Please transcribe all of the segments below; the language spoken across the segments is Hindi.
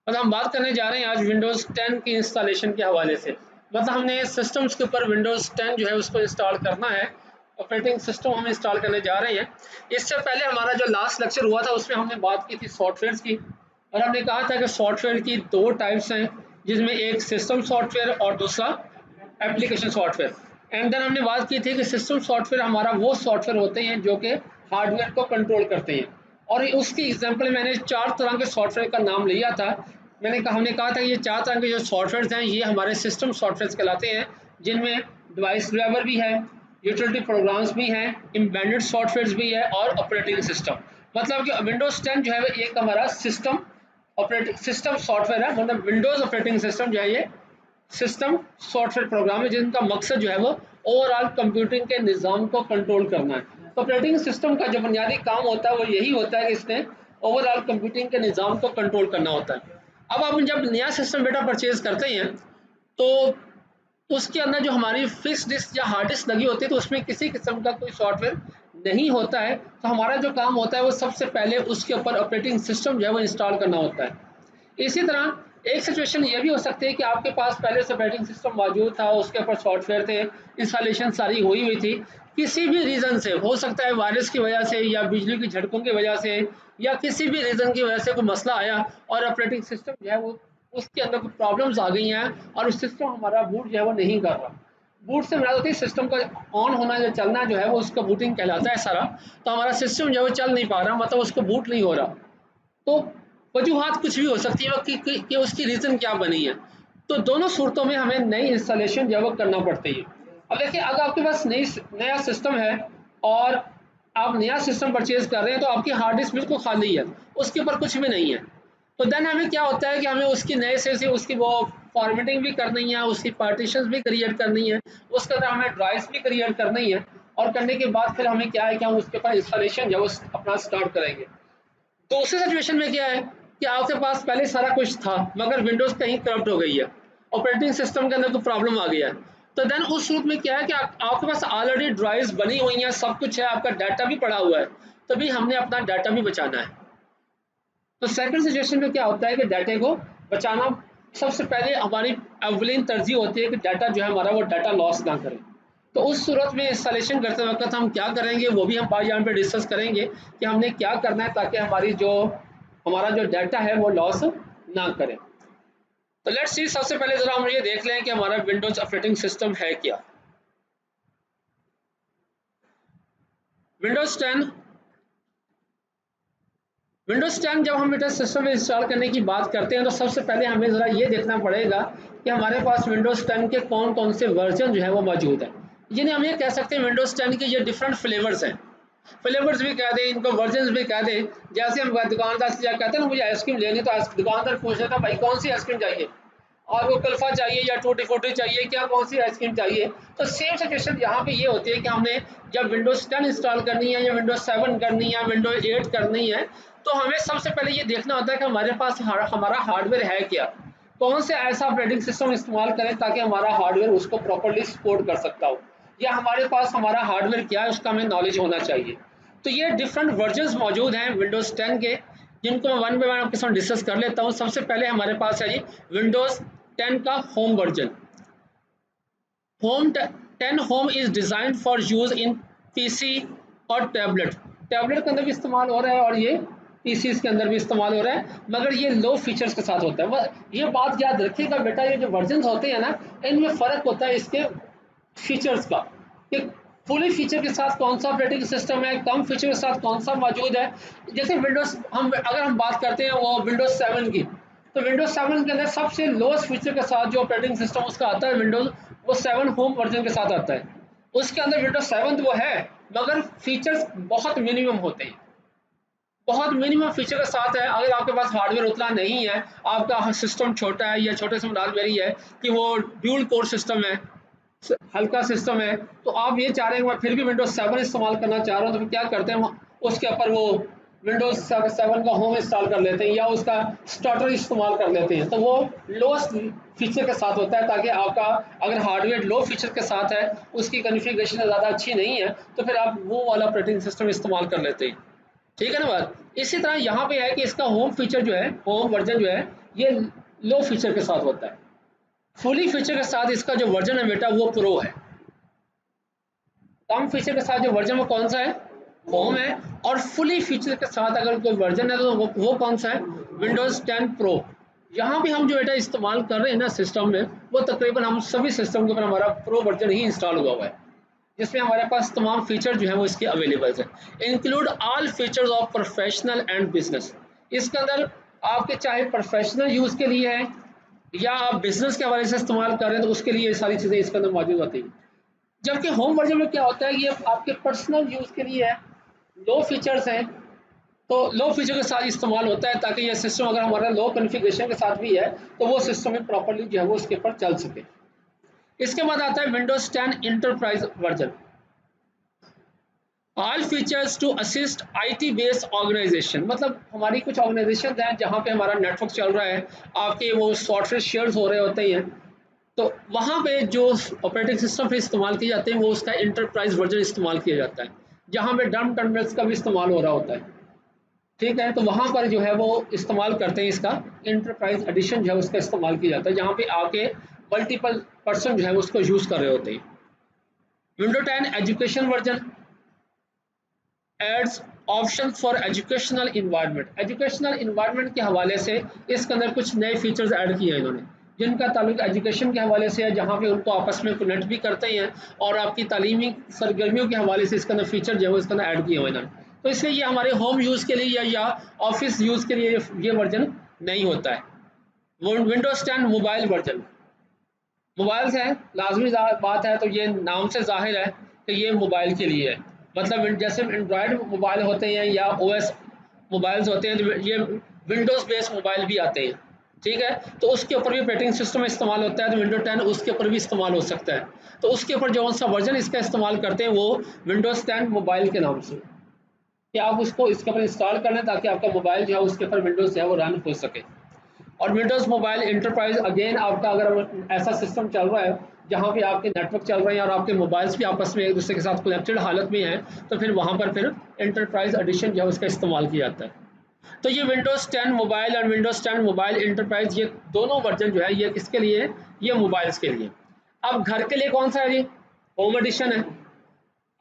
मतलब हम बात करने जा रहे हैं आज विंडोज़ 10 की इंस्टॉलेशन के हवाले से। मतलब हमने सिस्टम्स के ऊपर विंडोज़ 10 जो है उसको इंस्टॉल करना है, ऑपरेटिंग सिस्टम हम इंस्टॉल करने जा रहे हैं। इससे पहले हमारा जो लास्ट लेक्चर हुआ था उसमें हमने बात की थी सॉफ्टवेयर्स की, और हमने कहा था कि सॉफ्टवेयर की 2 टाइप्स हैं, जिसमें एक सिस्टम सॉफ्टवेयर और दूसरा एप्लीकेशन सॉफ्टवेयर। एंड देन हमने बात की थी कि सिस्टम सॉफ्टवेयर हमारा वो सॉफ्टवेयर होते हैं जो कि हार्डवेयर को कंट्रोल करते हैं, और उसकी एग्जांपल मैंने 4 तरह के सॉफ्टवेयर का नाम लिया था। हमने कहा था कि ये 4 तरह के जो सॉफ्टवेयर्स हैं ये हमारे सिस्टम सॉफ्टवेयर्स कहलाते हैं, जिनमें डिवाइस ड्राइवर भी है, यूटिलिटी प्रोग्राम्स भी हैं, एम्बेडेड सॉफ्टवेयर्स भी है और ऑपरेटिंग सिस्टम। मतलब कि विंडोज 10 जो है वो एक हमारा सिस्टम ऑपरेटिंग सिस्टम सॉफ्टवेयर है। मतलब विंडोज ऑपरेटिंग सिस्टम जो है ये सिस्टम सॉफ्टवेयर प्रोग्राम है जिनका मकसद जो है वो ओवरऑल कंप्यूटिंग के निज़ाम को कंट्रोल करना है। तो ऑपरेटिंग सिस्टम का जो बुनियादी काम होता है वो यही होता है कि इसने ओवरऑल कंप्यूटिंग के निज़ाम को कंट्रोल करना होता है। अब आप जब नया सिस्टम डेटा परचेज करते हैं तो उसके अंदर जो हमारी फिक्स डिस्क या हार्ड डिस्क लगी होती है तो उसमें किसी किस्म का कोई सॉफ्टवेयर नहीं होता है। तो हमारा जो काम होता है वो सबसे पहले उसके ऊपर ऑपरेटिंग सिस्टम जो है वो इंस्टॉल करना होता है। इसी तरह एक सिचुएशन ये भी हो सकती है कि आपके पास पहले से ऑपरेटिंग सिस्टम मौजूद था, उसके ऊपर सॉफ्टवेयर थे, इंस्टॉलेशन सारी हुई हुई थी। किसी भी रीज़न से हो सकता है, वायरस की वजह से या बिजली की झटकों की वजह से या किसी भी रीज़न की वजह से कोई मसला आया और ऑपरेटिंग सिस्टम जो है वो उसके अंदर कुछ प्रॉब्लम्स आ गई हैं और उस सिस्टम हमारा बूट जो है वो नहीं कर रहा। बूट से मुराद होती है सिस्टम का ऑन होना, जो चलना जो है वो उसका बूटिंग कहलाता है सारा। तो हमारा सिस्टम जो है वो चल नहीं पा रहा, मतलब उसको बूट नहीं हो रहा। तो वजूहात कुछ भी हो सकती है कि उसकी रीज़न क्या बनी है। तो दोनों सूरतों में हमें नई इंस्टॉलेशन जो है वो करना पड़ती है। अब देखिए, अगर आपके पास नया सिस्टम है और आप नया सिस्टम परचेज कर रहे हैं तो आपकी हार्ड डिस्क बिल्कुल खाली है, उसके ऊपर कुछ भी नहीं है। तो देन हमें क्या होता है कि हमें उसकी नए से उसकी वो फॉर्मेटिंग भी करनी है, उसकी पार्टीशंस भी क्रिएट करनी है, उसके अंदर हमें ड्राइव्स भी क्रिएट करनी है, और करने के बाद फिर हमें क्या है कि हम उसके ऊपर इंस्टॉलेशन जो है वो अपना स्टार्ट करेंगे। दूसरी सिचुएशन में क्या है कि आपके पास पहले सारा कुछ था मगर विंडोज कहीं करप्ट हो गई है, ऑपरेटिंग सिस्टम के अंदर कोई प्रॉब्लम आ गया है। तो देन उस सूरत में क्या है कि आपके पास ऑलरेडी ड्राइव्स बनी हुई हैं, सब कुछ है, आपका डाटा भी पड़ा हुआ है, तभी हमने अपना डाटा भी बचाना है। तो सेकंड सिचुएशन में क्या होता है कि डाटे को बचाना सबसे पहले हमारी अवलीन तरजीह होती है कि डाटा जो है हमारा वो डाटा लॉस ना करे। तो उस सूरत में इंस्टॉलेशन करते वक्त हम क्या करेंगे वो भी हम पास यहाँ पे डिस्कस करेंगे कि हमने क्या करना है ताकि हमारा जो डाटा है वो लॉस ना करे। तो लेट्स सी, सबसे पहले जरा हम ये देख लें कि हमारा विंडोज ऑपरेटिंग सिस्टम है क्या। विंडोज 10 विंडोज 10 जब हम विंडोज सिस्टम में इंस्टॉल करने की बात करते हैं तो सबसे पहले हमें ज़रा ये देखना पड़ेगा कि हमारे पास विंडोज 10 के कौन कौन से वर्जन जो है वो मौजूद है। जिन्हें हम ये कह सकते हैं विंडोज 10 के ये डिफरेंट फ्लेवर्स हैं। फ्लेवर्स भी कह दें, इनको वर्जन भी कह दें। जैसे हम दुकानदार से क्या कहते हैं ना, मुझे आइसक्रीम लेनी, तो दुकानदार पूछ लेता भाई कौन सी आइसक्रीम चाहिए, और वो कुल्फा चाहिए या टूटी फ्रूटी चाहिए, क्या कौन सी आइसक्रीम चाहिए। तो सेम सिचुएशन यहाँ पे ये होती है कि हमने जब विंडोज 10 इंस्टॉल करनी है या विंडोज 7 करनी है, विंडोज 8 करनी है, तो हमें सबसे पहले ये देखना होता है कि हमारे पास हमारा हार्डवेयर है क्या, कौन से ऐसा ऑपरेटिंग सिस्टम इस्तेमाल करें ताकि हमारा हार्डवेयर उसको प्रॉपर्ली सपोर्ट कर सकता हो, या हमारे पास हमारा हार्डवेयर क्या है उसका हमें नॉलेज होना चाहिए। तो ये डिफरेंट वर्जन्स मौजूद हैं विंडोज 10 के, जिनको मैं वन बाय वन आपके साथ डिस्कस कर लेता हूँ। सबसे पहले हमारे पास है जी विंडोज 10 का home version. Home 10 home is design for use in PC और टैबलेट। टैबलेट के अंदर भी इस्तेमाल हो रहा है और ये पीसी के अंदर भी इस्तेमाल हो रहा है, मगर ये लो फीचर्स के साथ होता है। ये बात याद रखिएगा बेटा, ये जो वर्जन होते हैं ना, इनमें फ़र्क होता है इसके फीचर्स का, कि फुली फीचर के साथ कौन सा ऑपरेटिंग सिस्टम है, कम फीचर के साथ कौन सा मौजूद है। जैसे विंडोज अगर हम बात करते हैं वो विंडोज 7 की, तो विंडोज 7 के अंदर सबसे लोएस्ट फीचर के साथ जो ऑपरेटिंग सिस्टम उसका आता है विंडोज, वो 7 होम वर्जन के साथ आता है। उसके अंदर विंडोज 7 वो है, मगर फीचर्स बहुत मिनिमम होते हैं, बहुत मिनिमम फीचर के साथ है। अगर आपके पास हार्डवेयर उतना नहीं है, आपका सिस्टम छोटा है या छोटे से मुराद मेरी है कि वो ड्यूल कोर सिस्टम है, हल्का सिस्टम है, तो आप ये चाह रहे हैं मैं फिर भी विंडोज 7 इस्तेमाल करना चाह रहा हूँ, तो फिर क्या करते हैं उसके ऊपर वो विंडोज 7 का होम इंस्टॉल कर लेते हैं या उसका स्टार्टर इस्तेमाल कर लेते हैं। तो वो लोएस्ट फीचर के साथ होता है ताकि आपका अगर हार्डवेयर लो फीचर के साथ है, उसकी कॉन्फ़िगरेशन ज़्यादा अच्छी नहीं है, तो फिर आप वो वाला ऑपरेटिंग सिस्टम इस्तेमाल कर लेते हैं। ठीक है ना बात। इसी तरह यहाँ पे है कि इसका होम फीचर जो है, होम वर्जन जो है ये लो फीचर के साथ होता है। फुली फीचर के साथ इसका जो वर्जन है बेटा वो प्रो है। कम फीचर के साथ जो वर्जन वो कौन सा है, होम है। और फुली फीचर के साथ अगर कोई वर्जन है तो वो कौन सा है, विंडोज 10 प्रो। यहाँ भी हम जो बेटा इस्तेमाल कर रहे हैं ना सिस्टम में, वो तकरीबन हम सभी सिस्टम के ऊपर हमारा प्रो वर्जन ही इंस्टॉल हुआ हुआ है, जिसमें हमारे पास तमाम फीचर जो है वो इसके अवेलेबल है। Include all features of professional and business. इसके अंदर आपके चाहे प्रोफेशनल यूज़ के लिए है या आप बिजनेस के हवाले से इस्तेमाल कर रहे हैं तो उसके लिए ये सारी चीज़ें इसके अंदर मौजूद होती हैं। जबकि होम वर्जन में क्या होता है, ये आपके पर्सनल यूज़ के लिए है, लो फीचर्स हैं, तो लो फीचर के साथ इस्तेमाल होता है ताकि ये सिस्टम अगर हमारा लो कॉन्फ़िगरेशन के साथ भी है तो वो सिस्टम में प्रॉपर्ली जो है वो उसके ऊपर चल सके। इसके बाद आता है Windows 10 enterprise version. All features to assist IT based organisation, मतलब हमारी कुछ ऑर्गेनाइजेशन हैं जहाँ पे हमारा नेटवर्क चल रहा है, आपके वो सॉफ्टवेयर शेयर्स हो रहे होते हैं, तो वहाँ पे जो ऑपरेटिंग सिस्टम पे इस्तेमाल किए जाते हैं वो उसका इंटरप्राइज वर्जन इस्तेमाल किया जाता है, जहाँ पे डम टर्मिनल्स का भी इस्तेमाल हो रहा होता है। ठीक है, तो वहाँ पर जो है वो इस्तेमाल करते हैं, इसका इंटरप्राइज एडिशन जो है उसका इस्तेमाल किया जाता है, जहाँ पे आपके मल्टीपल पर्सन जो है उसको यूज़ कर रहे होते हैं। Window 10 education version adds option for educational environment. Educational environment के हवाले से इसके अंदर कुछ नए फीचर्स ऐड किए हैं इन्होंने, जिनका ताल्लुक एजुकेशन के हवाले से है, जहाँ पे उनको आपस में कनेक्ट भी करते हैं और आपकी तालीमी सरगर्मियों के हवाले से इसके अंदर फीचर जो है इसके अंदर ऐड किए हुए इन्होंने। तो इसलिए ये हमारे होम यूज़ के लिए या ऑफिस यूज़ के लिए ये वर्जन नहीं होता है। विंडोज 10 मोबाइल वर्जन, मोबाइल है लाजमी बात है, तो ये नाम से जाहिर है कि ये मोबाइल के लिए है। मतलब जैसे एंड्रॉयड मोबाइल होते हैं या ओएस मोबाइल्स होते हैं, तो ये विंडोज़ बेस्ड मोबाइल भी आते हैं। ठीक है, तो उसके ऊपर भी ऑपरेटिंग सिस्टम इस्तेमाल होता है, तो विंडो 10 उसके ऊपर भी इस्तेमाल हो सकता है। तो उसके ऊपर जो सा वर्जन इसका इस्तेमाल करते हैं वो विंडोज़ 10 मोबाइल के नाम से, कि आप उसको इसके ऊपर इंस्टॉल कर लें ताकि आपका मोबाइल जो है उसके ऊपर विंडोज़ जो है वो रन हो सके। और विंडोज़ मोबाइल इंटरप्राइज अगेन आपका अगर ऐसा सिस्टम चल रहा है जहाँ पे आपके नेटवर्क चल रहे हैं और आपके मोबाइल्स भी आपस में एक दूसरे के साथ कनेक्टेड हालत में हैं, तो फिर वहाँ पर फिर इंटरप्राइज एडिशन जो है उसका इस्तेमाल किया जाता है। तो ये विंडोज़ 10 मोबाइल और विंडोज़ 10 मोबाइल इंटरप्राइज, ये दोनों वर्जन जो है ये किसके लिए है, ये मोबाइल्स के लिए। अब घर के लिए कौन सा है जी, होम एडिशन है।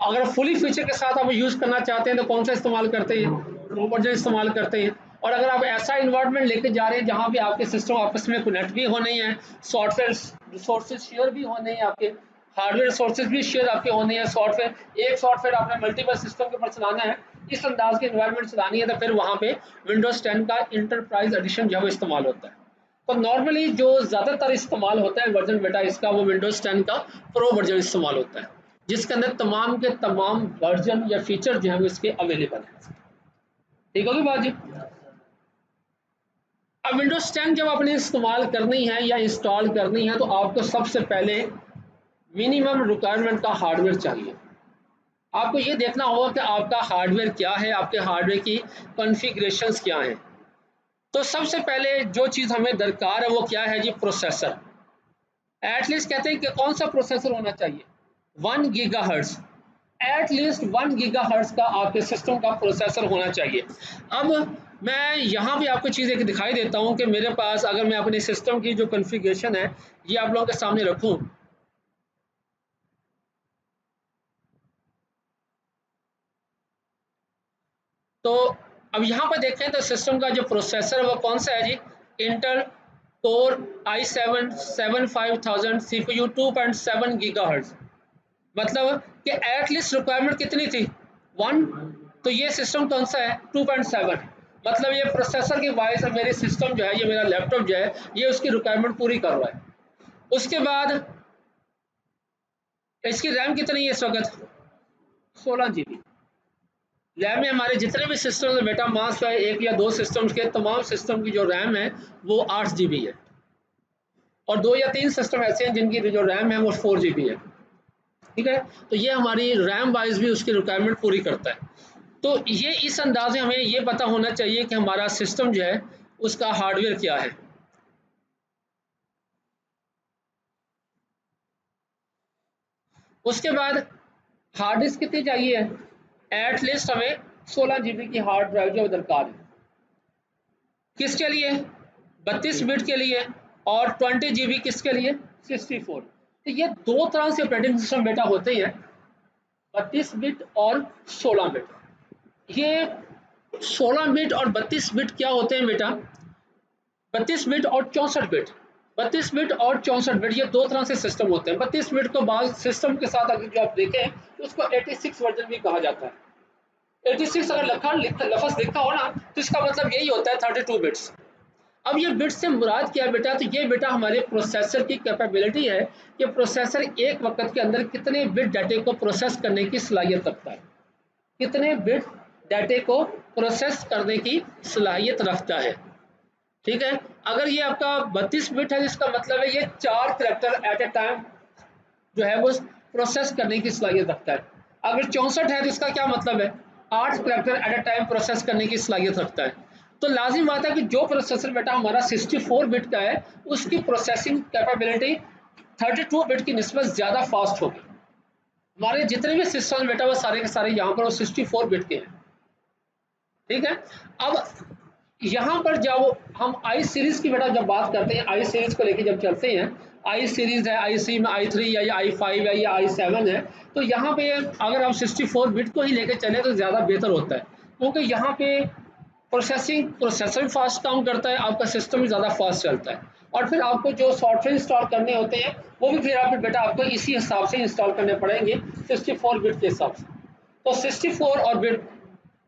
अगर फुली फीचर के साथ आप यूज़ करना चाहते हैं तो कौन सा इस्तेमाल करते हैं, वो वर्जन इस्तेमाल करते हैं। और अगर आप ऐसा इन्वायरमेंट लेके जा रहे हैं जहाँ पे आपके सिस्टम आपस में कनेक्ट भी होने हैं, सॉफ्टवेयर रिसोर्सेज शेयर भी होने हैं, आपके हार्डवेयर रिसोर्सेज भी शेयर आपके होने हैं, सॉफ्टवेयर एक सॉफ्टवेयर आपने मल्टीपल सिस्टम के ऊपर चलाना है, इस अंदाज के इन्वायरमेंट चलानी है, तो फिर वहाँ पे विंडोज़ 10 का इंटरप्राइज एडिशन जो है वो इस्तेमाल होता है। तो नॉर्मली जो ज़्यादातर इस्तेमाल होता है वर्जन बेटा इसका, वो विंडोज़ 10 का प्रो वर्जन इस्तेमाल होता है, जिसके अंदर तमाम के तमाम वर्जन या फीचर जो है वो इसके अवेलेबल है। ठीक होगी बात जी। अब विंडोज 10 जब आपने इस्तेमाल करनी है या इंस्टॉल करनी है तो आपको सबसे पहले मिनिमम रिक्वायरमेंट का हार्डवेयर चाहिए। आपको ये देखना होगा कि आपका हार्डवेयर क्या है, आपके हार्डवेयर की कॉन्फ़िगरेशंस क्या हैं। तो सबसे पहले जो चीज़ हमें दरकार है वो क्या है जी, प्रोसेसर। एटलीस्ट कहते हैं कि कौन सा प्रोसेसर होना चाहिए, 1 गीगाहर्ट्ज़, एटलीस्ट 1 गीगाहर्ट्ज़ का आपके सिस्टम का प्रोसेसर होना चाहिए। अब मैं यहाँ भी आपको चीज़ एक दिखाई देता हूँ कि मेरे पास अगर मैं अपने सिस्टम की जो कॉन्फ़िगरेशन है ये आप लोगों के सामने रखूँ, तो अब यहाँ पर देखें तो सिस्टम का जो प्रोसेसर है वो कौन सा है जी, Intel core i7 7500 CPU 2.7 gigahertz. मतलब कि एटलीस्ट रिक्वायरमेंट कितनी थी, 1। तो ये सिस्टम कौन सा है, 2.7। मतलब ये प्रोसेसर की वाइज मेरी सिस्टम जो है, ये मेरा लैपटॉप जो है ये उसकी रिक्वायरमेंट पूरी कर रहा है। उसके बाद इसकी रैम कितनी है इस वक्त, 16 GB। रैम में हमारे जितने भी सिस्टम है बेटा, मास है एक या दो सिस्टम्स के, तमाम सिस्टम की जो रैम है वो 8 GB है, और 2 या 3 सिस्टम ऐसे हैं जिनकी जो रैम है वो 4 GB है। ठीक है, तो ये हमारी रैम वाइज भी उसकी रिक्वायरमेंट पूरी करता है। तो ये इस अंदाज में हमें ये पता होना चाहिए कि हमारा सिस्टम जो है उसका हार्डवेयर क्या है। उसके बाद हार्ड डिस्क कितनी चाहिए है, एटलीस्ट हमें 16 GB की हार्ड ड्राइव जो दरकार है। किसके लिए, 32 बिट के लिए और 20 GB किसके लिए 64। तो ये दो तरह से ऑपरेटिंग सिस्टम बेटा होते हैं, 32 बिट और 16 बिट। ये 16 बिट और 32 बिट क्या होते हैं बेटा, 32 बिट और 64 बिट, 32 बिट और 64 बिट ये दो तरह से सिस्टम होते हैं। 32 बिट को बाद सिस्टम के साथ अगर जो आप देखें तो उसको 86 वर्जन भी कहा जाता है। 86 अगर लफ्ज़ लिखा हो ना तो इसका मतलब यही होता है 32 बिट्स। अब ये बिट से मुराद क्या है बेटा, तो ये बेटा हमारे प्रोसेसर की कैपेबिलिटी है कि प्रोसेसर एक वक्त के अंदर कितने बिट डाटे को प्रोसेस करने की सलाहियत रखता है, कितने बिट डाटे को प्रोसेस करने की सलाहियत रखता है। ठीक है, अगर ये आपका 32 बिट है जिसका मतलब है ये 4 करैक्टर एट ए टाइम जो है वो प्रोसेस करने की सलाहियत रखता है। अगर 64 है तो इसका क्या मतलब है, 8 character at a time process करने की सलाहियत रखता है। तो लाजिम बात है कि जो प्रोसेसर बेटा हमारा 64 बिट का है उसकी प्रोसेसिंग कैपेबिलिटी 32 बिट की निस्बत ज़्यादा फास्ट होगी। हमारे जितने भी सिस्टम बेटा वो सारे के सारे यहाँ पर वो 64 बिट के हैं। ठीक है, अब यहाँ पर जब हम आई सीरीज की बेटा जब बात करते हैं, आई सीरीज को लेके जब चलते हैं, आई सीरीज है, आई सी में i3 या i5 है या i7 है, तो यहाँ पे अगर आप 64 बिट को ही लेके चले तो ज़्यादा बेहतर होता है, क्योंकि यहाँ पे प्रोसेसर भी फास्ट काम करता है, आपका सिस्टम भी ज़्यादा फास्ट चलता है, और फिर आपको जो सॉफ्टवेयर इंस्टॉल करने होते हैं वो भी फिर आप बेटा आपको इसी हिसाब से इंस्टॉल करने पड़ेंगे 64 बिट के हिसाब से। तो 64 और बिट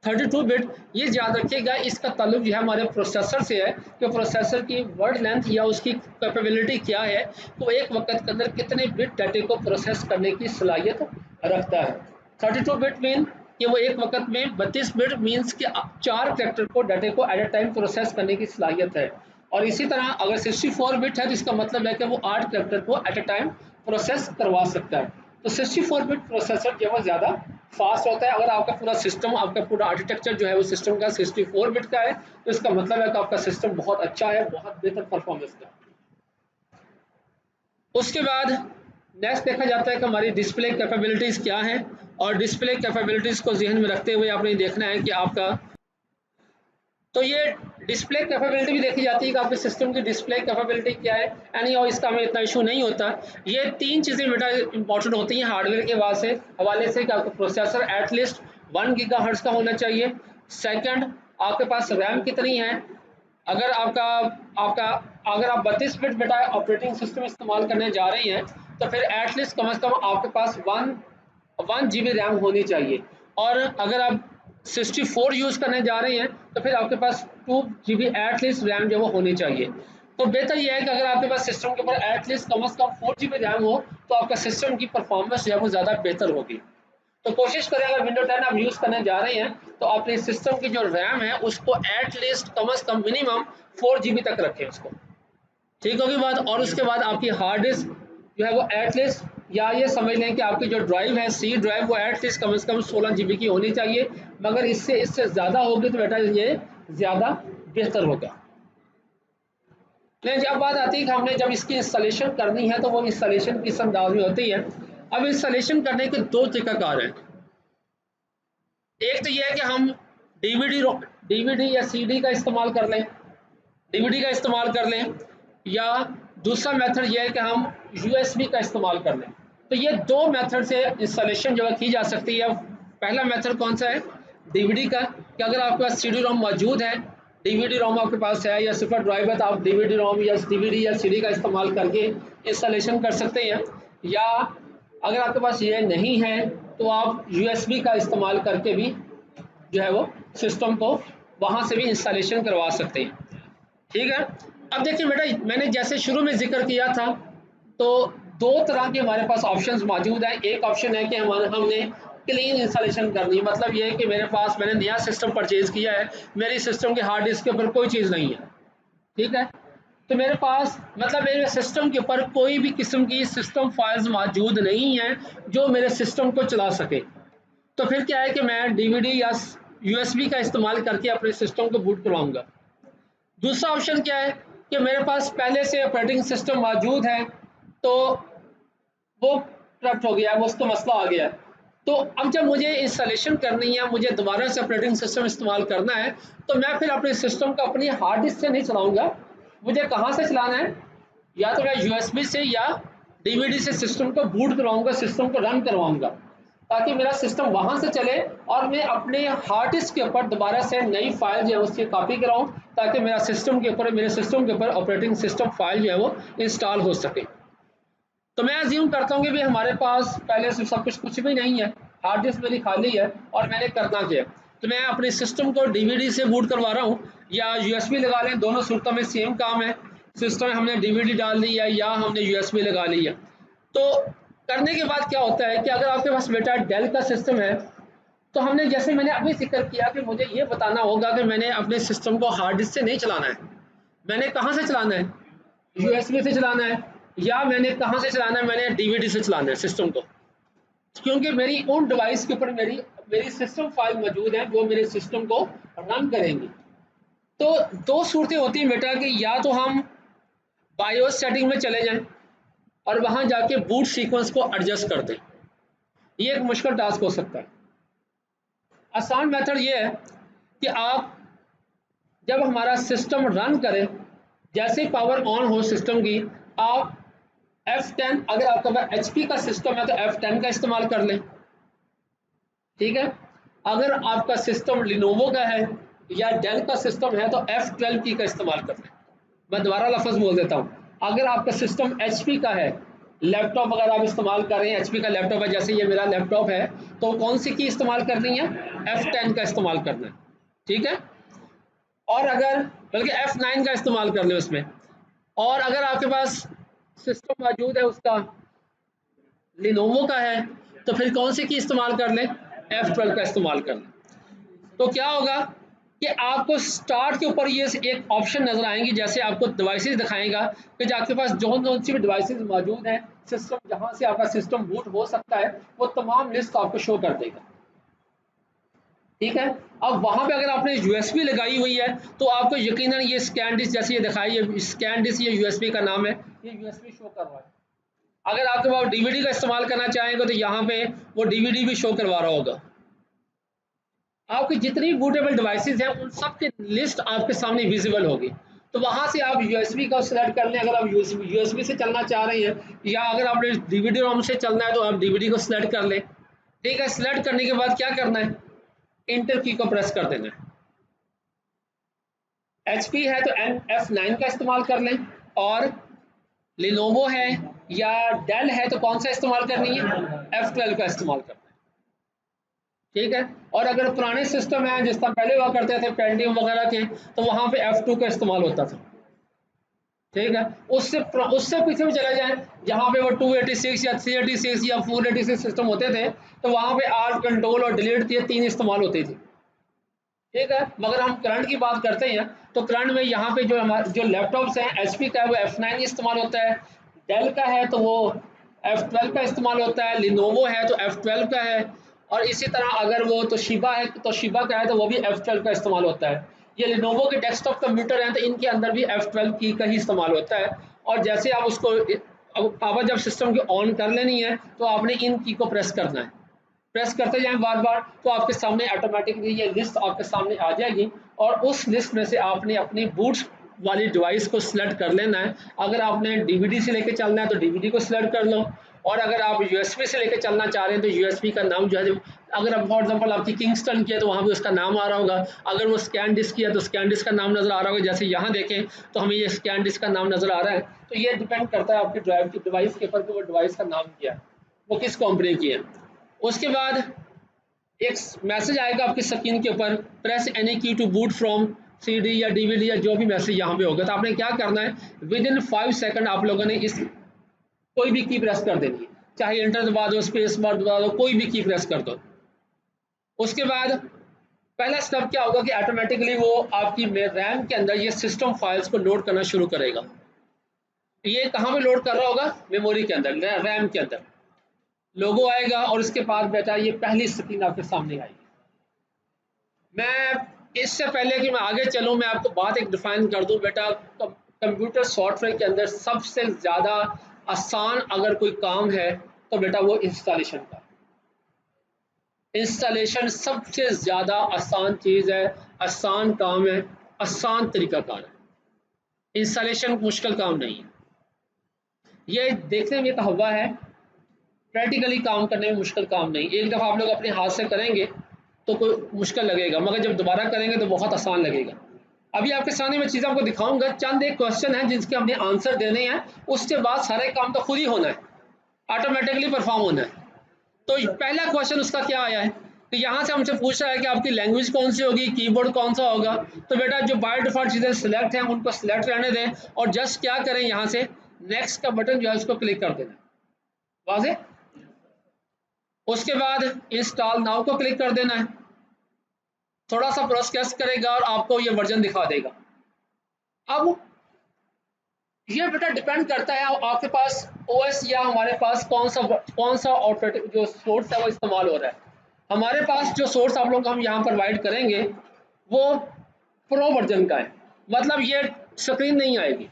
32 बिट ये याद रखिएगा, इसका ताल्लुक जो है हमारे प्रोसेसर से है कि प्रोसेसर की वर्ड लेंथ या उसकी कैपेबिलिटी क्या है, तो एक वक्त के अंदर कितने बिट डाटे को प्रोसेस करने की सलाहियत रखता है। 32 बिट मीन कि वो एक वक्त में, 32 बिट मीन्स कि 4 कैरेक्टर को डाटे को एट ए टाइम प्रोसेस करने की सलाहियत है, और इसी तरह अगर 64 बिट है तो इसका मतलब है कि वो 8 कैरेक्टर को एट ए टाइम प्रोसेस करवा सकता है। तो 64 बिट प्रोसेसर जो है ज़्यादा फास्ट होता है। अगर आपका पूरा सिस्टम, आपका पूरा आर्किटेक्चर जो है वो सिस्टम का 64 बिट का है तो इसका मतलब है कि आपका सिस्टम बहुत अच्छा है, बहुत बेहतर परफॉर्मेंस का। उसके बाद नेक्स्ट देखा जाता है कि हमारी डिस्प्ले कैपेबिलिटीज़ क्या हैं, और डिस्प्ले कैपेबिलिटीज़ को जहन में रखते हुए आपने देखना है कि आपका, तो ये डिस्प्ले कैपेबिलिटी भी देखी जाती है कि आपके सिस्टम की डिस्प्ले कैपेबिलिटी क्या है। यानी और इसका हमें इतना इशू नहीं होता। ये तीन चीज़ें बेटा इंपॉर्टेंट होती हैं हार्डवेयर के हवाले से कि आपका प्रोसेसर एटलीस्ट 1 गीगाहर्ट्ज़ का होना चाहिए। सेकंड, आपके पास रैम कितनी है, अगर आपका आपका अगर आप 32 बिट बेटा ऑपरेटिंग सिस्टम इस्तेमाल करने जा रहे हैं तो फिर एटलीस्ट कम से कम आपके पास 1 GB रैम होनी चाहिए, और अगर आप 64 यूज़ करने जा रहे हैं तो फिर आपके पास 2 GB एटलीस्ट रैम जो वो होनी चाहिए। तो बेहतर यह है कि अगर आपके पास सिस्टम के ऊपर एटलीस्ट कम से कम 4 GB रैम हो तो आपका सिस्टम की परफॉर्मेंस जो है वो ज़्यादा बेहतर होगी। तो कोशिश करें अगर विंडो 10 आप यूज़ करने जा रहे हैं तो अपने सिस्टम की जो रैम है उसको एटलीस्ट कम से कम मिनिमम 4 GB तक रखें उसको। ठीक होगी बात। और उसके बाद आपकी हार्ड डिस्क जो है वो एटलीस्ट, या ये समझ लें कि आपकी जो ड्राइव है सी ड्राइव वो एटलीस्ट कम से कम 16 GB की होनी चाहिए, मगर इससे ज़्यादा होगी तो बेटा ये ज़्यादा बेहतर होगा। लेकिन जब बात आती है कि हमने जब इसकी इंस्टॉलेशन करनी है तो वो इंस्टॉलेशन किस अंदाज में होती है। अब इंस्टॉलेशन करने के दो तरीक़ाकार हैं। एक तो ये है कि हम डीवीडी या सीडी का इस्तेमाल कर लें, डीवीडी का इस्तेमाल कर लें, या दूसरा मेथड ये है कि हम यूएसबी का इस्तेमाल कर लें। तो ये दो मेथड से इंस्टॉलेशन जो है की जा सकती है। पहला मेथड कौन सा है, डीवीडी का, कि अगर आपके पास सीडी रोम मौजूद है, डीवीडी रोम आपके पास है या सुपर ड्राइव है, तो आप डीवीडी रोम या डीवीडी या सीडी का इस्तेमाल करके इंस्टॉलेशन कर सकते हैं। या अगर आपके पास ये नहीं है तो आप यूएसबी का इस्तेमाल करके भी जो है वो सिस्टम को वहाँ से भी इंस्टॉलेशन करवा सकते हैं। ठीक है, अब देखिए बेटा मैंने जैसे शुरू में जिक्र किया था तो दो तरह के हमारे पास ऑप्शंस मौजूद हैं। एक ऑप्शन है कि हमने क्लीन इंस्टॉलेशन करनी है, मतलब ये है कि मेरे पास मैंने नया सिस्टम परचेज किया है, मेरी सिस्टम के हार्ड डिस्क के ऊपर कोई चीज़ नहीं है। ठीक है, तो मेरे पास मतलब मेरे सिस्टम के ऊपर कोई भी किस्म की सिस्टम फाइल्स मौजूद नहीं है जो मेरे सिस्टम को चला सके। तो फिर क्या है कि मैं डीवीडी या यूएसबी का इस्तेमाल करके अपने सिस्टम को बूट करवाऊंगा। दूसरा ऑप्शन क्या है कि मेरे पास पहले से ऑपरेटिंग सिस्टम मौजूद है तो वो करप्ट हो गया है, वो उसका मसला आ गया है। तो अब जब मुझे इंस्टॉलेशन करनी है, मुझे दोबारा से ऑपरेटिंग सिस्टम इस्तेमाल करना है, तो मैं फिर अपने सिस्टम को अपनी हार्ड डिस्क से नहीं चलाऊंगा, मुझे कहाँ से चलाना है, या तो मैं यूएसबी से या डीवीडी से सिस्टम को बूट करवाऊंगा, सिस्टम को रन करवाऊंगा, ताकि मेरा सिस्टम वहां से चले और मैं अपने हार्ड डिस्क के ऊपर दोबारा से नई फाइल जो है उसकी कॉपी कराऊं, ताकि मेरा सिस्टम के ऊपर, मेरे सिस्टम के ऊपर ऑपरेटिंग सिस्टम फाइल जो है वो इंस्टॉल हो सके। तो मैं अज्यूम करता हूँ कि भाई हमारे पास पहले से सब कुछ भी नहीं है, हार्ड डिस्क मेरी खाली है, और मैंने करना क्या है, तो मैं अपने सिस्टम को डीवीडी से बूट करवा रहा हूँ या यूएसबी लगा लें, दोनों सूरतों में सेम काम है। सिस्टम में हमने डीवीडी डाल दी है या हमने यूएसबी लगा ली है। तो करने के बाद क्या होता है कि अगर आपके पास बेटा डेल का सिस्टम है, तो हमने जैसे मैंने अभी जिक्र किया कि मुझे ये बताना होगा कि मैंने अपने सिस्टम को हार्ड डिस्क से नहीं चलाना है, मैंने कहाँ से चलाना है, यूएसबी से चलाना है, या मैंने कहाँ से चलाना है, मैंने डीवीडी से चलाना है सिस्टम को, क्योंकि मेरी उन डिवाइस के ऊपर मेरी मेरी सिस्टम फाइल मौजूद है जो मेरे सिस्टम को रन करेंगी। तो दो सूरतें होती हैं बेटा कि या तो हम बायोस सेटिंग में चले जाएं और वहां जाके बूट सीक्वेंस को एडजस्ट कर दें, ये एक मुश्किल टास्क हो सकता है। आसान मेथड ये है कि आप जब हमारा सिस्टम रन करे, जैसे ही पावर ऑन हो सिस्टम की, आप F10, अगर आपका पास HP का सिस्टम है तो F10 का इस्तेमाल कर लें, ठीक है। अगर आपका सिस्टम लिनोवो का है या डेल का सिस्टम है तो F12 की का इस्तेमाल कर लें। मैं दोबारा लफ्ज़ बोल देता हूँ, अगर आपका सिस्टम HP का है, लैपटॉप अगर आप इस्तेमाल कर रहे हैं, HP का लैपटॉप है, जैसे ये मेरा लैपटॉप है, तो कौन सी की इस्तेमाल करनी है, F10 का इस्तेमाल करना है, ठीक है। और अगर बल्कि F9 का इस्तेमाल कर लें उसमें, और अगर आपके पास सिस्टम मौजूद है उसका लिनोवो का है, तो फिर कौन सी की इस्तेमाल कर लें, F12 का इस्तेमाल कर लें। तो क्या होगा कि आपको स्टार्ट के ऊपर ये एक ऑप्शन नजर आएंगी, जैसे आपको डिवाइसेस दिखाएगा कि जो आपके पास जो सी भी डिवाइसेस मौजूद हैं, सिस्टम जहां से आपका सिस्टम बूट हो सकता है, वो तमाम लिस्ट आपको शो कर देगा, ठीक है। अब वहां पे अगर आपने यूएसबी लगाई हुई है तो आपको यकीनन ये स्कैन डिस्क, जैसे ये दिखाई है स्कैन डिस्क, ये यूएसबी का नाम है, ये यूएसबी शो कर रहा है। अगर आपके पास डीवीडी का इस्तेमाल करना चाहेंगे तो यहाँ पे वो डीवीडी भी शो करवा रहा होगा। आपकी जितनी बूटेबल डिवाइसेस हैं उन सब की लिस्ट आपके सामने विजिबल होगी। तो वहां से आप यूएसबी का सिलेक्ट कर लें, अगर आप यूएसबी से चलना चाह रहे हैं, या अगर आपने डीवीडी रोम से चलना है तो आप डीवीडी को सिलेक्ट कर लें, ठीक है। सिलेक्ट करने के बाद क्या करना है, इंटर की को प्रेस कर देना है। HP है तो F9 का इस्तेमाल कर लें, और लिनोवो है या डेल है तो कौन सा इस्तेमाल करनी है, F12 का इस्तेमाल करना है, ठीक है। और अगर पुराने सिस्टम है जिस तरह पहले हुआ करते थे पेंटियम वगैरह के, तो वहां पे F2 का इस्तेमाल होता था, ठीक है। उससे उससे पीछे भी चले जाएं, जहां पे वो 286 या 386 या 486 सिस्टम होते थे, तो वहां पे आल्ट कंट्रोल और डिलीट ये तीन इस्तेमाल होती थी, ठीक है। मगर हम करंट की बात करते हैं तो करंट में यहाँ पे जो हमारे जो लैपटॉप्स हैं, HP का है वो F9 इस्तेमाल होता है, डेल का है तो वो F12 का इस्तेमाल होता है, लिनोवो है तो F12 का है, और इसी तरह अगर वो तोशिबा है तो तोशिबा का है तो वो भी F12 का इस्तेमाल होता है। ये लिनोवो के डेस्कटॉप कंप्यूटर हैं तो इनके अंदर भी F12 की का ही इस्तेमाल होता है। और जैसे आप उसको अब पावर जब सिस्टम की ऑन कर लेनी है तो आपने इन की को प्रेस करना है, प्रेस करते जाएं बार बार, तो आपके सामने ऑटोमेटिकली ये लिस्ट आपके सामने आ जाएगी, और उस लिस्ट में से आपने अपनी बूट्स वाली डिवाइस को सिलेक्ट कर लेना है। अगर आपने डीवीडी से लेके चलना है तो डीवीडी को सिलेक्ट कर लो, और अगर आप यूएसबी से लेके चलना चाह रहे हैं तो यूएसबी का नाम जो है, अगर आप फॉर एग्जांपल आपकी किंगस्टन की है तो वहाँ पे उसका नाम आ रहा होगा, अगर वो स्कैन डिस्क की है तो स्कैन डिस्क का नाम नज़र आ रहा होगा, जैसे यहाँ देखें तो हमें ये स्कैन डिस्क का नाम नज़र आ रहा है। तो ये डिपेंड करता है आपकी ड्राइव की डिवाइस के ऊपर कि वो डिवाइस का नाम क्या है, वो किस कंपनी की है। उसके बाद एक मैसेज आएगा आपकी स्क्रीन के ऊपर, प्रेस एनी की टू बूट फ्रॉम CD या DVD या जो भी मैसेज यहाँ पे होगा, तो आपने क्या करना है, विद इन 5 सेकंड आप लोगों ने इस कोई भी की प्रेस कर देनी है, चाहे एंटर दबा दो, स्पेस बार दबा दो, कोई भी की प्रेस कर दो। उसके बाद पहला स्टेप क्या होगा कि ऑटोमेटिकली वो आपकी रैम के अंदर ये सिस्टम फाइल्स को लोड करना शुरू करेगा। ये कहाँ पे लोड कर रहा होगा, मेमोरी के अंदर, रैम के अंदर लोगो आएगा, और उसके बाद बेटा ये पहली स्क्रीन आपके सामने आएगी। मैं इससे पहले कि मैं आगे चलूँ, मैं आपको बात एक डिफाइन कर दूं बेटा, कंप्यूटर सॉफ्टवेयर के अंदर सबसे ज़्यादा आसान अगर कोई काम है तो बेटा वो इंस्टॉलेशन का। इंस्टॉलेशन सबसे ज़्यादा आसान चीज़ है, आसान काम है, आसान तरीकाकार है। इंस्टॉलेशन मुश्किल काम नहीं है, ये देखने में एक हवा है, प्रैक्टिकली काम करने में मुश्किल काम नहीं। एक दफ़ा आप लोग अपने हाथ से करेंगे तो कोई मुश्किल लगेगा, मगर जब दोबारा करेंगे तो बहुत आसान लगेगा। अभी आपके सामने मैं चीज़ आपको दिखाऊंगा, चंद एक क्वेश्चन है जिसके हमने आंसर देने हैं, उसके बाद सारे काम तो खुद ही होना है, ऑटोमेटिकली परफॉर्म होना है। तो पहला क्वेश्चन उसका क्या आया है कि यहाँ से हमसे पूछ रहा है कि आपकी लैंग्वेज कौन सी होगी, कीबोर्ड कौन सा होगा। तो बेटा जो बाय डिफॉल्ट चीज़ें सिलेक्ट हैं उनको सिलेक्ट रहने दें और जस्ट क्या करें, यहाँ से नेक्स्ट का बटन जो है उसको क्लिक कर देना, वाज़े। उसके बाद इंस्टॉल नाउ को क्लिक कर देना है, थोड़ा सा प्रोसेस करेगा और आपको ये वर्जन दिखा देगा। अब ये बेटा डिपेंड करता है आपके पास ओएस या हमारे पास कौन सा ऑपरेटिंग जो सोर्स है वो इस्तेमाल हो रहा है। हमारे पास जो सोर्स आप लोग हम यहाँ प्रोवाइड करेंगे वो प्रो वर्जन का है, मतलब ये स्क्रीन नहीं आएगी।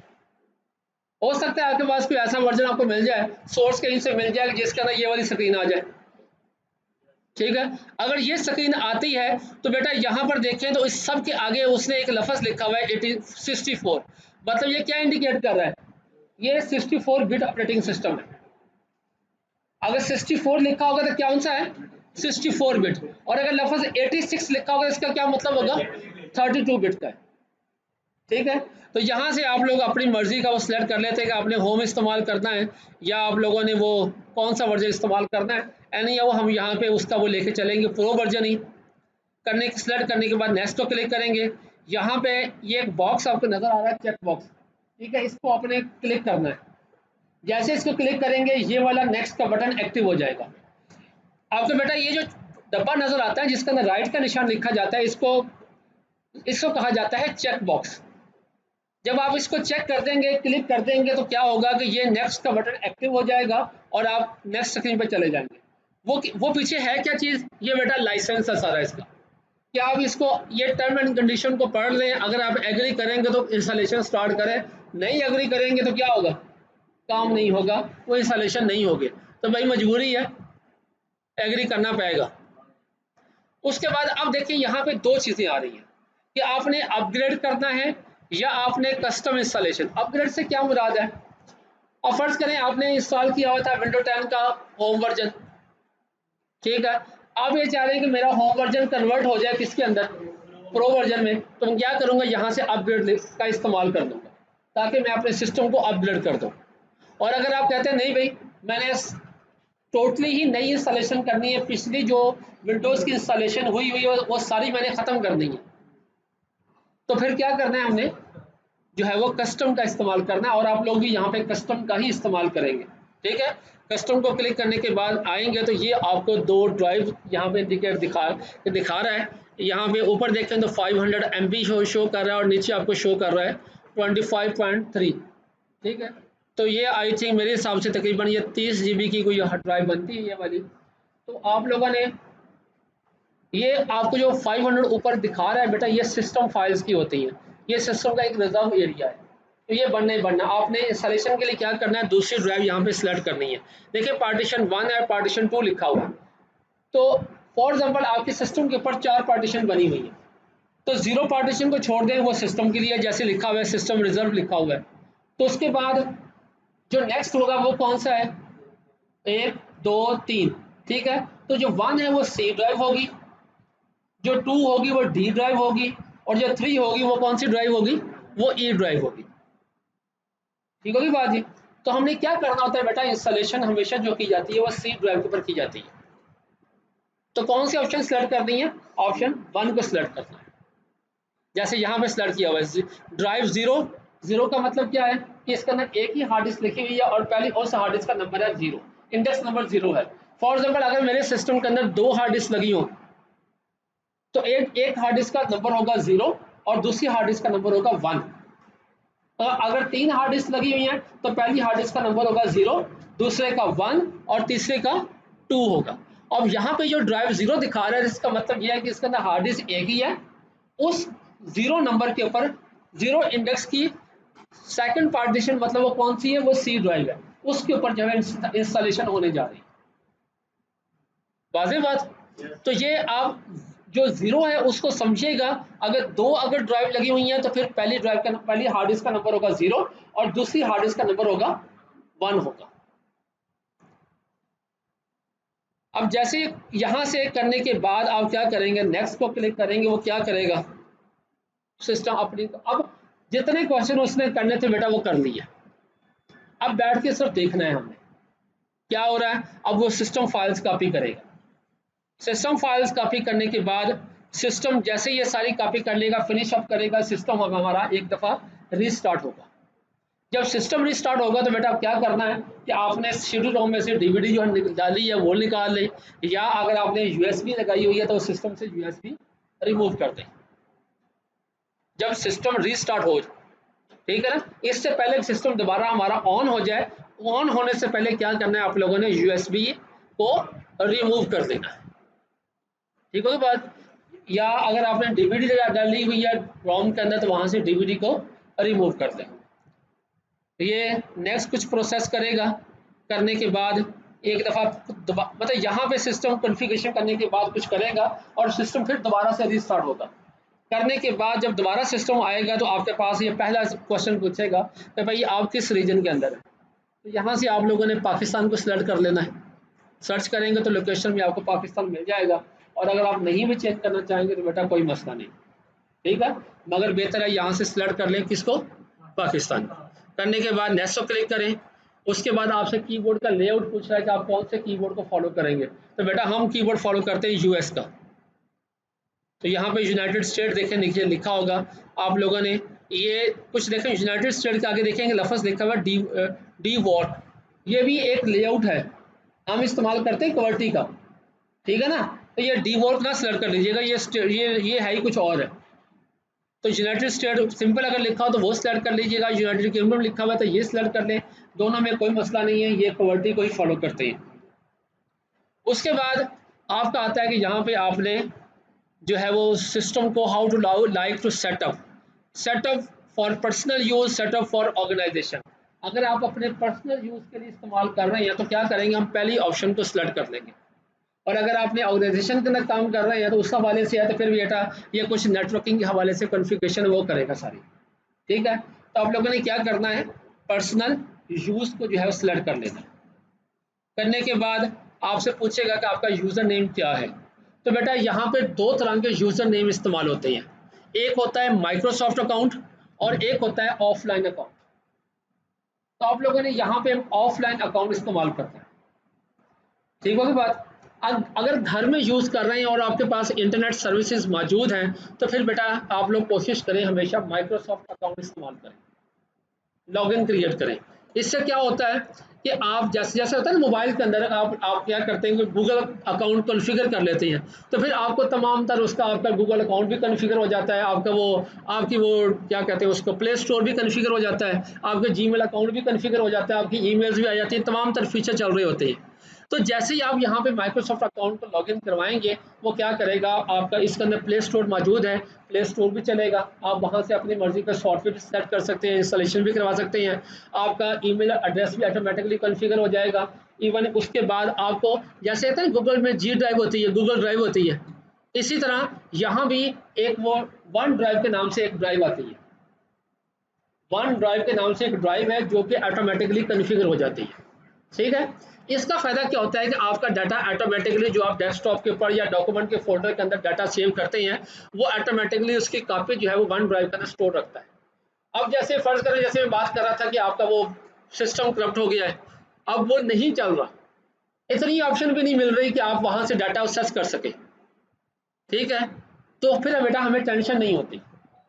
हो सकता है आपके पास कोई ऐसा वर्जन आपको मिल जाए, सोर्स कहीं से मिल जाए जिसके अंदर ये वाली स्क्रीन आ जाए, ठीक है। अगर ये स्क्रीन आती है तो बेटा यहाँ पर देखें तो इस सब के आगे उसने एक लफ्ज़ लिखा हुआ है 64, मतलब ये क्या इंडिकेट कर रहा है, ये 64 बिट ऑपरेटिंग सिस्टम है। अगर 64 लिखा होगा तो कौन सा है, 64 बिट, और अगर लफ्ज़ 86 लिखा होगा इसका क्या मतलब होगा, 32 बिट का है, ठीक है। तो यहाँ से आप लोग अपनी मर्जी का वो सिलेक्ट कर लेते हैं कि आपने होम इस्तेमाल करना है या आप लोगों ने वो कौन सा वर्जन इस्तेमाल करना है। एनी वो हम यहाँ पे उसका वो लेके चलेंगे प्रो वर्जन ही। करने के सिलेक्ट करने के बाद नेक्स्ट को क्लिक करेंगे, यहाँ पे ये एक बॉक्स आपको नजर आ रहा है, चेक बॉक्स, ठीक है, इसको आपने क्लिक करना है। जैसे इसको क्लिक करेंगे ये वाला नेक्स्ट का बटन एक्टिव हो जाएगा। आपको बेटा ये जो डब्बा नजर आता है जिसके अंदर राइट का निशान लिखा जाता है, इसको कहा जाता है चेक बॉक्स। जब आप इसको चेक कर देंगे, क्लिक कर देंगे, तो क्या होगा कि ये नेक्स्ट का बटन एक्टिव हो जाएगा और आप नेक्स्ट स्क्रीन पर चले जाएंगे। वो पीछे है क्या चीज़, ये बेटा लाइसेंस है सारा इसका, कि आप इसको ये टर्म एंड कंडीशन को पढ़ लें। अगर आप एग्री करेंगे तो इंस्टॉलेशन स्टार्ट करें, नहीं एग्री करेंगे तो क्या होगा, काम नहीं होगा, वो इंस्टॉलेशन नहीं होगी। तो भाई मजबूरी है, एग्री करना पड़ेगा। उसके बाद अब देखिए यहाँ पे दो चीज़ें आ रही हैं कि आपने अपग्रेड करना है या आपने कस्टम इंस्टॉलेशन। अपग्रेड से क्या मुराद है, अब फर्ज करें आपने इंस्टॉल किया हुआ था विंडो 10 का होम वर्जन, ठीक है। आप ये चाह रहे हैं कि मेरा होम वर्जन कन्वर्ट हो जाए किसके अंदर, प्रो वर्जन में, तो मैं क्या करूँगा, यहाँ से अपग्रेड का इस्तेमाल कर दूँगा ताकि मैं अपने सिस्टम को अपग्रेड कर दूँ। और अगर आप कहते हैं नहीं भाई मैंने टोटली ही नई इंस्टॉलेशन करनी है, पिछली जो विंडोज़ की इंस्टॉलेशन हुई हुई है वो सारी मैंने ख़त्म कर दी है, तो फिर क्या करना है, हमने जो है वो कस्टम का इस्तेमाल करना है। और आप लोग भी यहाँ पे कस्टम का ही इस्तेमाल करेंगे, ठीक है। कस्टम को क्लिक करने के बाद आएंगे तो ये आपको दो ड्राइव यहाँ पे इंडिकेट दिखा रहा है। यहाँ पे ऊपर देखें तो 500 MB शो कर रहा है और नीचे आपको शो कर रहा है 25.3, ठीक है। तो ये आई थिंक मेरे हिसाब से तकरीबन ये 30 GB की कोई ड्राइव बनती है ये वाली। तो आप लोगों ने ये आपको जो 500 ऊपर दिखा रहा है बेटा, ये सिस्टम फाइल्स की होती हैं, ये सिस्टम का एक रिजर्व एरिया है। तो ये बनना ही बनना, आपने इंस्टॉलेशन के लिए क्या करना है, दूसरी ड्राइव यहाँ पे सिलेक्ट करनी है। देखिए पार्टीशन 1 है, पार्टीशन 2 लिखा हुआ है। तो फॉर एग्जांपल आपके सिस्टम के ऊपर 4 पार्टीशन बनी हुई है, तो 0 पार्टीशन को छोड़ दें, वो सिस्टम के लिए जैसे लिखा हुआ है सिस्टम रिजर्व लिखा हुआ है। तो उसके बाद जो नेक्स्ट होगा वो कौन सा है, 1 2 3, ठीक है। तो जो 1 है वो सी ड्राइव होगी, जो 2 होगी वो डी ड्राइव होगी, और जो 3 होगी वो कौन सी ड्राइव होगी, वो ई ड्राइव होगी, ठीक होगी बात जी। तो हमने क्या करना होता है बेटा, इंस्टॉलेशन हमेशा जो की जाती है वो सी ड्राइव के ऊपर की जाती है। तो कौन सी ऑप्शन सेलेक्ट करनी है, ऑप्शन 1 को सिलेक्ट करना है, जैसे यहाँ पे सिलेक्ट किया हुआ है ड्राइव 0 का मतलब क्या है कि इसके अंदर एक ही हार्ड डिस्क लिखी हुई है और पहले उस हार्ड डिस्क का नंबर है 0, इंडेक्स नंबर 0 है। फॉर एग्जाम्पल अगर मेरे सिस्टम के अंदर 2 हार्ड डिस्क लगी हो तो एक हार्ड डिस्क का नंबर होगा 0 और दूसरी हार्ड डिस्क का नंबर होगा 1। अगर 3 हार्ड डिस्क लगी हुई हैं तो पहली हार्ड डिस्क का नंबर होगा 0, दूसरे का 1 और तीसरे का 2 होगा। अब यहाँ पे जो ड्राइव 0 दिखा रहा है इसका मतलब यह है कि इसके अंदर हार्ड डिस्क एक ही है, उस 0 नंबर के ऊपर 0 इंडेक्स की सेकंड पार्टीशन मतलब वो कौन सी है, वो सी ड्राइव है, उसके ऊपर जो है इंस्टॉलेशन होने जा रही है। वाज़ेह बात। तो ये आप जो 0 है उसको समझिएगा, अगर 2 ड्राइव लगी हुई हैं तो फिर पहली हार्ड डिस्क का नंबर होगा 0 और दूसरी हार्ड डिस्क का नंबर होगा 1 होगा। अब जैसे यहां से करने के बाद आप क्या करेंगे, नेक्स्ट को क्लिक करेंगे, वो क्या करेगा सिस्टम अपनी। अब जितने क्वेश्चन उसने करने थे बेटा वो कर लिए, अब बैठ के सिर्फ देखना है हमें क्या हो रहा है। अब वो सिस्टम फाइल्स कॉपी करेगा, सिस्टम फाइल्स कॉपी करने के बाद सिस्टम जैसे ये सारी कॉपी कर लेगा, फिनिश अप करेगा, सिस्टम हमारा एक दफ़ा रीस्टार्ट होगा। जब सिस्टम रीस्टार्ट होगा तो बेटा क्या करना है कि आपने सीडी रोम में से डीवीडी जो डाली है वो निकाल ले, या अगर आपने यूएसबी लगाई हुई है तो सिस्टम से यूएसबी रिमूव कर दें जब सिस्टम रीस्टार्ट हो, ठीक है ना। इससे पहले सिस्टम दोबारा हमारा ऑन हो जाए, ऑन होने से पहले क्या करना है आप लोगों ने यूएसबी को रिमूव कर देना है, ठीक हो बात। या अगर आपने डीवीडी डाली हुई है रोम के अंदर तो वहां से डीवीडी को रिमूव कर दें। ये नेक्स्ट कुछ प्रोसेस करेगा, करने के बाद एक दफ़ा मतलब यहाँ पे सिस्टम कॉन्फ़िगरेशन करने के बाद कुछ करेगा और सिस्टम फिर दोबारा से रीस्टार्ट होगा। करने के बाद जब दोबारा सिस्टम आएगा तो आपके पास ये पहला क्वेश्चन पूछेगा कि भाई आप किस रीजन के अंदर है, तो यहाँ से आप लोगों ने पाकिस्तान को सिलेक्ट कर लेना है। सर्च करेंगे तो लोकेशन में आपको पाकिस्तान मिल जाएगा, और अगर आप नहीं भी चेंज करना चाहेंगे तो बेटा कोई मसला नहीं, ठीक है। मगर बेहतर है यहाँ से सिलेक्ट कर लें किसको, पाकिस्तान। करने के बाद नेक्स्ट को क्लिक करें, उसके बाद आपसे कीबोर्ड का लेआउट पूछ रहा है कि आप कौन से कीबोर्ड को फॉलो करेंगे, तो बेटा हम कीबोर्ड फॉलो करते हैं यूएस का। तो यहाँ पे यूनाइटेड स्टेट देखें, नीचे लिखा होगा आप लोगों ने, ये कुछ देखें यूनाइटेड स्टेट के आगे देखेंगे लफ्ज़ लिखा हुआ डी वॉट, ये भी एक लेआउट है, हम इस्तेमाल करते हैं कवर्टी का, ठीक है ना। तो ये डी वॉट ना सिलेक्ट कर लीजिएगा, ये है ही कुछ और है। तो यूनाइटेड स्टेट सिंपल अगर लिखा हो तो वो सिलेक्ट कर लीजिएगा, यूनाइटेड किंगडम लिखा हुआ है तो ये सिलेक्ट कर लें, दोनों में कोई मसला नहीं है, ये कवर्टी को ही फॉलो करते हैं। उसके बाद आपका आता है कि यहाँ पे आपने जो है वो सिस्टम को how to like to setup for personal use, setup for organisation. अगर आप अपने पर्सनल यूज के लिए इस्तेमाल कर रहे हैं तो क्या करेंगे, हम पहली ऑप्शन को सिलेक्ट कर लेंगे, और अगर आपने ऑर्गेनाइजेशन के अंदर काम कर रहे हैं तो उस हवाले से है तो फिर बेटा ये कुछ नेटवर्किंग के हवाले से कॉन्फ़िगरेशन वो करेगा सारी, ठीक है। तो आप लोगों ने क्या करना है, पर्सनल यूज को जो है सिलेक्ट कर लेना। करने के बाद आपसे पूछेगा कि आपका यूज़र नेम क्या है, तो बेटा यहाँ पे दो तरह के यूज़र नेम इस्तेमाल होते हैं, एक होता है माइक्रोसॉफ्ट अकाउंट और एक होता है ऑफलाइन अकाउंट। तो आप लोगों ने यहाँ पे ऑफलाइन अकाउंट इस्तेमाल करते हैं, ठीक होगी बात। अगर घर में यूज़ कर रहे हैं और आपके पास इंटरनेट सर्विसेज मौजूद हैं तो फिर बेटा आप लोग कोशिश करें हमेशा माइक्रोसॉफ्ट अकाउंट इस्तेमाल करें, लॉगिन क्रिएट करें। इससे क्या होता है कि आप जैसे जैसे होता है ना मोबाइल के अंदर आप क्या करते हैं कि गूगल अकाउंट कॉन्फ़िगर कर लेते हैं, तो फिर आपको तमाम तरह उसका आपका गूगल अकाउंट भी कॉन्फ़िगर हो जाता है, आपका वो आपकी वो क्या कहते हैं उसको प्ले स्टोर भी कॉन्फ़िगर हो जाता है, आपके जीमेल अकाउंट भी कॉन्फ़िगर हो जाता है, आपकी ईमेल्स भी आ जाती हैं, तमाम तरह फीचर चल रहे होते हैं। तो जैसे ही आप यहाँ पे माइक्रोसॉफ्ट अकाउंट को लॉगिन करवाएंगे वो क्या करेगा, आपका इसके अंदर प्ले स्टोर मौजूद है, प्ले स्टोर भी चलेगा, आप वहाँ से अपनी मर्जी का सॉफ्टवेयर सेट कर सकते हैं, इंस्टॉलेशन भी करवा सकते हैं, आपका ईमेल एड्रेस भी ऑटोमेटिकली कॉन्फ़िगर हो जाएगा। इवन उसके बाद आपको जैसे कहते हैं गूगल में जी ड्राइव होती है, गूगल ड्राइव होती है, इसी तरह यहाँ भी एक वो वन ड्राइव के नाम से एक ड्राइव आती है, वन ड्राइव के नाम से एक ड्राइव है जो कि ऑटोमेटिकली कॉन्फ़िगर हो जाती है, ठीक है। इसका फ़ायदा क्या होता है कि आपका डाटा ऑटोमेटिकली जो आप डेस्कटॉप के ऊपर या डॉक्यूमेंट के फोल्डर के अंदर डाटा सेव करते हैं वो ऑटोमेटिकली उसकी कॉपी जो है वो वन ड्राइव के अंदर स्टोर रखता है। अब जैसे फ़र्ज़ करें, जैसे मैं बात कर रहा था कि आपका वो सिस्टम करप्ट हो गया है, अब वो नहीं चल रहा, इतनी ऑप्शन भी नहीं मिल रही कि आप वहाँ से डाटा एक्सेस कर सकें, ठीक है। तो फिर बेटा हमें टेंशन नहीं होती,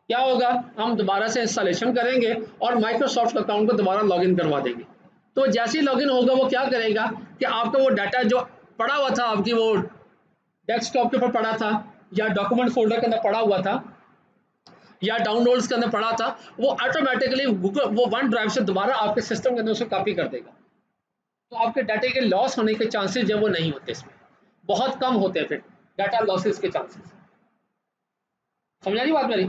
क्या होगा, हम दोबारा से इंस्टॉलेशन करेंगे और माइक्रोसॉफ्ट अकाउंट को दोबारा लॉगिन करवा देंगे। तो जैसे ही लॉगिन होगा वो क्या करेगा कि आपका वो डाटा जो पड़ा हुआ था आपकी वो डेस्कटॉप के ऊपर पड़ा था या डॉक्यूमेंट फोल्डर के अंदर पड़ा हुआ था या डाउनलोड्स के अंदर पड़ा था, वो ऑटोमेटिकली गूगल वो वन ड्राइव से दोबारा आपके सिस्टम के अंदर उसे कॉपी कर देगा। तो आपके डाटे के लॉस होने के चांसेस जो वो नहीं होते, इसमें बहुत कम होते हैं, फिर डाटा लॉसेस के चांसेस। समझा रही बात मेरी।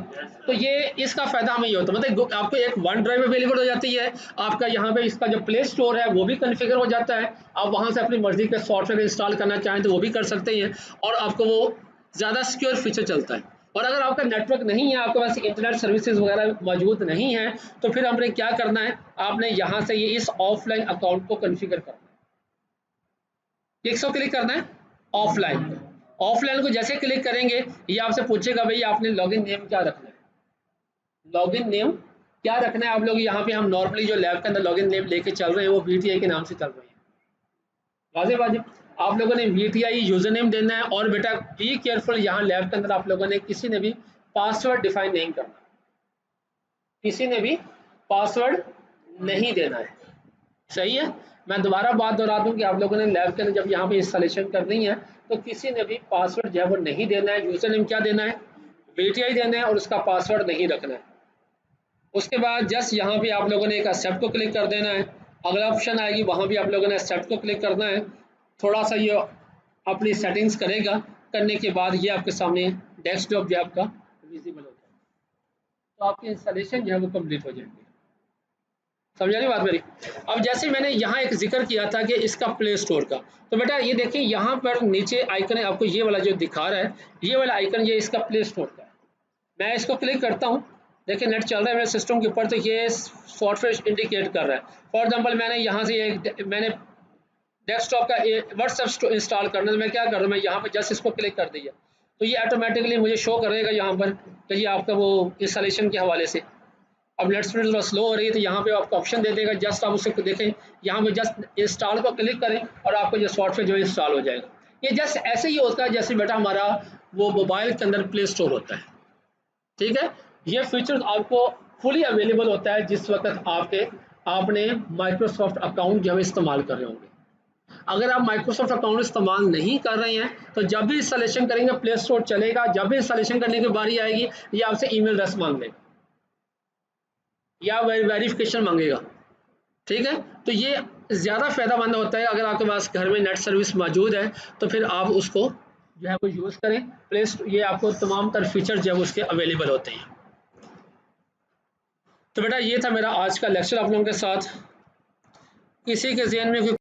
तो ये इसका फायदा हमें ये होता है, मतलब आपको एक वन ड्राइव अवेलेबल हो जाती है, आपका यहाँ पे इसका जो प्ले स्टोर है वो भी कॉन्फ़िगर हो जाता है, आप वहाँ से अपनी मर्जी के सॉफ्टवेयर इंस्टॉल करना चाहें तो वो भी कर सकते हैं, और आपको वो ज़्यादा सिक्योर फीचर चलता है। और अगर आपका नेटवर्क नहीं है, आपके पास इंटरनेट सर्विसेज वगैरह मौजूद नहीं है, तो फिर हमने क्या करना है, आपने यहाँ से ये इस ऑफलाइन अकाउंट को कॉन्फ़िगर करना है। किसको क्लिक करना है, ऑफलाइन। ऑफलाइन को जैसे क्लिक करेंगे ये आपसे पूछेगा भाई आपने लॉगिन नेम क्या रखना है, लॉगिन नेम क्या रखना है आप लोग। यहाँ पे हम नॉर्मली जो लैब के अंदर लॉगिन नेम लेके चल रहे हैं वो VTI के नाम से चल रहे हैं। वाजिब वाजिब आप लोगों ने VTI यूजर नेम देना है। और बेटा बी केयरफुल, यहाँ लैब के अंदर आप लोगों ने किसी ने भी पासवर्ड डिफाइन नहीं करना, किसी ने भी पासवर्ड नहीं देना है, सही है। मैं दोबारा बात दोहरा दूं कि आप लोगों ने लैब के अंदर जब यहाँ पे इंस्टॉलेशन करनी है तो किसी ने भी पासवर्ड जो है वो नहीं देना है। यूजर नेम क्या देना है, VTI देना है और उसका पासवर्ड नहीं रखना है। उसके बाद जस्ट यहाँ पे आप लोगों ने एक एक्सेप्ट को क्लिक कर देना है। अगला ऑप्शन आएगी वहाँ भी आप लोगों ने एक्सेप्ट को क्लिक करना है। थोड़ा सा ये अपनी सेटिंग्स करेगा, करने के बाद ये आपके सामने डेस्कटॉप जो है आपका विजिबल हो जाएगा, तो आपकी इंस्टॉलेशन जो है वो कंप्लीट हो जाएगी। समझा नहीं बात मेरी। अब जैसे मैंने यहाँ एक जिक्र किया था कि इसका प्ले स्टोर का, तो बेटा ये देखिए यहाँ पर नीचे आइकन है, आपको ये वाला जो दिखा रहा है, ये वाला आइकन ये इसका प्ले स्टोर का है। मैं इसको क्लिक करता हूँ, देखिए नेट चल रहा है मेरे सिस्टम के ऊपर, तो ये सॉफ्टवेयर इंडिकेट कर रहा है। फॉर एग्जांपल मैंने यहाँ से मैंने डेस्कटॉप का व्हाट्सएप इंस्टॉल करना है, तो मैं क्या कर रहा हूँ, मैं यहाँ पर जस्ट इसको क्लिक कर दिया तो ये ऑटोमेटिकली मुझे शो करेगा यहाँ पर कि ये आपका वो इंस्टॉलेशन के हवाले से। अब नेट स्पीड थोड़ा स्लो हो रही है तो यहाँ पे आपको ऑप्शन दे देगा, जस्ट आप उसे देखें, यहाँ पे जस्ट इंस्टॉल को क्लिक करें और आपको जो सॉफ्टवेयर जो इंस्टॉल हो जाएगा। ये जस्ट ऐसे ही होता है जैसे बेटा हमारा वो मोबाइल के अंदर प्ले स्टोर होता है, ठीक है। ये फीचर आपको फुली अवेलेबल होता है जिस वक्त आपने माइक्रोसॉफ्ट अकाउंट जो है इस्तेमाल कर रहे होंगे। अगर आप माइक्रोसॉफ्ट अकाउंट इस्तेमाल नहीं कर रहे हैं तो जब भी इंस्टॉलेशन करेंगे प्ले स्टोर चलेगा, जब भी इंस्टॉलेशन करने की बारी आएगी ये आपसे ईमेल एड्रेस मांग लेगा या वेरिफिकेशन मांगेगा, ठीक है। तो ये ज़्यादा फ़ायदेमंद होता है अगर आपके पास घर में नेट सर्विस मौजूद है तो फिर आप उसको जो है वो यूज़ करें। प्लेस ये आपको तमाम तर फीचर जो है उसके अवेलेबल होते हैं। तो बेटा ये था मेरा आज का लेक्चर आप लोगों के साथ। किसी के ज़हन में कोई